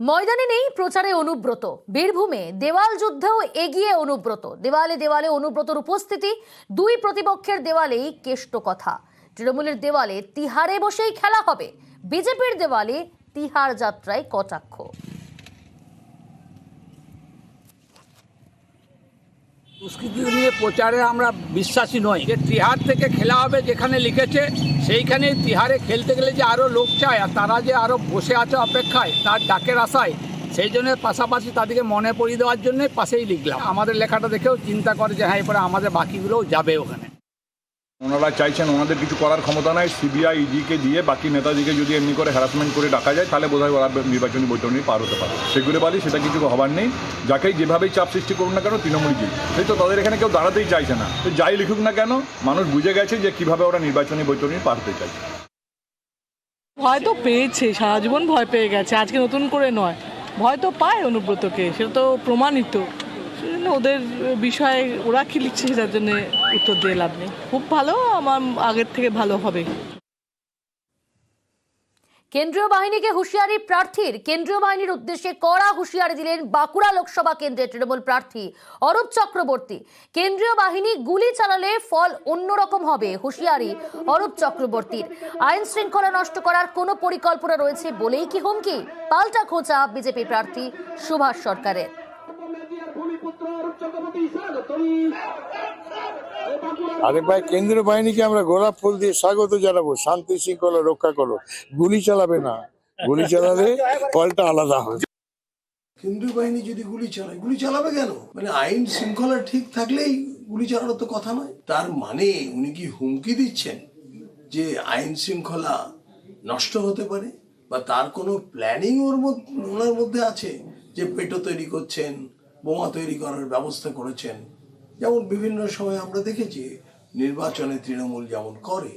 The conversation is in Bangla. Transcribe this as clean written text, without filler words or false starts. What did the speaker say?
ময়দানে নেই প্রচারে অনুব্রত। বীরভূমে দেওয়াল যুদ্ধেও এগিয়ে অনুব্রত। দেওয়ালে দেওয়ালে অনুব্রতর উপস্থিতি। দুই প্রতিপক্ষের দেওয়ালেই কেষ্ট কথা। তৃণমূলের দেওয়ালে তিহারে বসেই খেলা হবে, বিজেপির দেওয়ালে তিহার যাত্রায় কটাক্ষ। সংস্কৃতি নিয়ে প্রচারে আমরা বিশ্বাসী নই। যে তিহার থেকে খেলা হবে যেখানে লিখেছে সেইখানে তিহারে খেলতে গেলে যে আরও লোক চায় আর তারা যে আরও বসে আছে অপেক্ষায় তার ডাকের আশায়, সেই জন্য পাশাপাশি তাদেরকে মনে পড়িয়ে দেওয়ার জন্য পাশেই লিখলাম। আমাদের লেখাটা দেখেও চিন্তা করে যে হ্যাঁ এরপরে আমাদের বাকিগুলোও যাবে ওখানে। ওনারা চাইছেন ওনাদের কিছু করার ক্ষমতা নাই, সিবিআই ইডিকে দিয়ে বাকি নেতাদিকে যদি এমনি করে হ্যারাসমেন্ট করে ডাকা যায় তাহলে বোধহয় ওরা নির্বাচনী বৈতরণী পার হতে পারে। সেগুলো বলি সেটা কিছু হবার নেই। যাকেই যেভাবেই চাপ সৃষ্টি করুন না কেন তৃণমূল জিত, সেই তো তাদের এখানে কেউ দাঁড়াতেই চাইছে না। তো যাই লিখুক না কেন মানুষ বুঝে গেছে যে কিভাবে ওরা নির্বাচনী বৈতরণী পার হতে চাইছে। ভয় তো পেয়েছে, সারা জীবন ভয় পেয়ে গেছে, আজকে নতুন করে নয়। ভয় তো পায় অনুব্রতকে, সেটা তো প্রমাণিত। সেজন্য ওদের বিষয়ে ওরা কি লিখছে সেটার জন্য উত্তর দিয়ে লাভ নেই। খুব ভালো, আমার আগের থেকে ভালো হবে। কেন্দ্রীয় বাহিনীকে হুঁশিয়ারি প্রার্থীর। কেন্দ্রীয় বাহিনীর উদ্দেশ্যে কড়া হুঁশিয়ারি দিলেন বাঁকুড়া লোকসভা কেন্দ্রের তৃণমূল প্রার্থী অরূপ চক্রবর্তী। কেন্দ্রীয় বাহিনী গুলি চালালে ফল অন্যরকম হবে, হুঁশিয়ারি অরূপ চক্রবর্তীর। আইন শৃঙ্খলা নষ্ট করার কোনো পরিকল্পনা রয়েছে বলেই কি হুমকি? পাল্টা খোঁচা বিজেপি প্রার্থী সুভাষ সরকারের। আরে ভাই, কেন্দ্রীয় বাহিনীকে আমরা গোলাপ ফুল দিয়ে স্বাগত জানাবো। শান্তি শৃঙ্খলা রক্ষা করো, গুলি চালাবে না। গুলি চালালে ফলটা আলাদা হবে। কেন্দ্রীয় বাহিনী যদি গুলি চালায়, গুলি চালাবে কেন? মানে আইন শৃঙ্খলা ঠিক থাকলেই গুলি চালানোর তো কথা নয়। তার মানে উনি কি হুমকি দিচ্ছেন যে আইন শৃঙ্খলা নষ্ট হতে পারে, বা তার কোনো প্ল্যানিং ওনার মধ্যে আছে যে পেটো তৈরি করছেন, বোমা তৈরি করার ব্যবস্থা করেছেন? যেমন বিভিন্ন সময় আমরা দেখেছি নির্বাচনে তৃণমূল যেমন করে।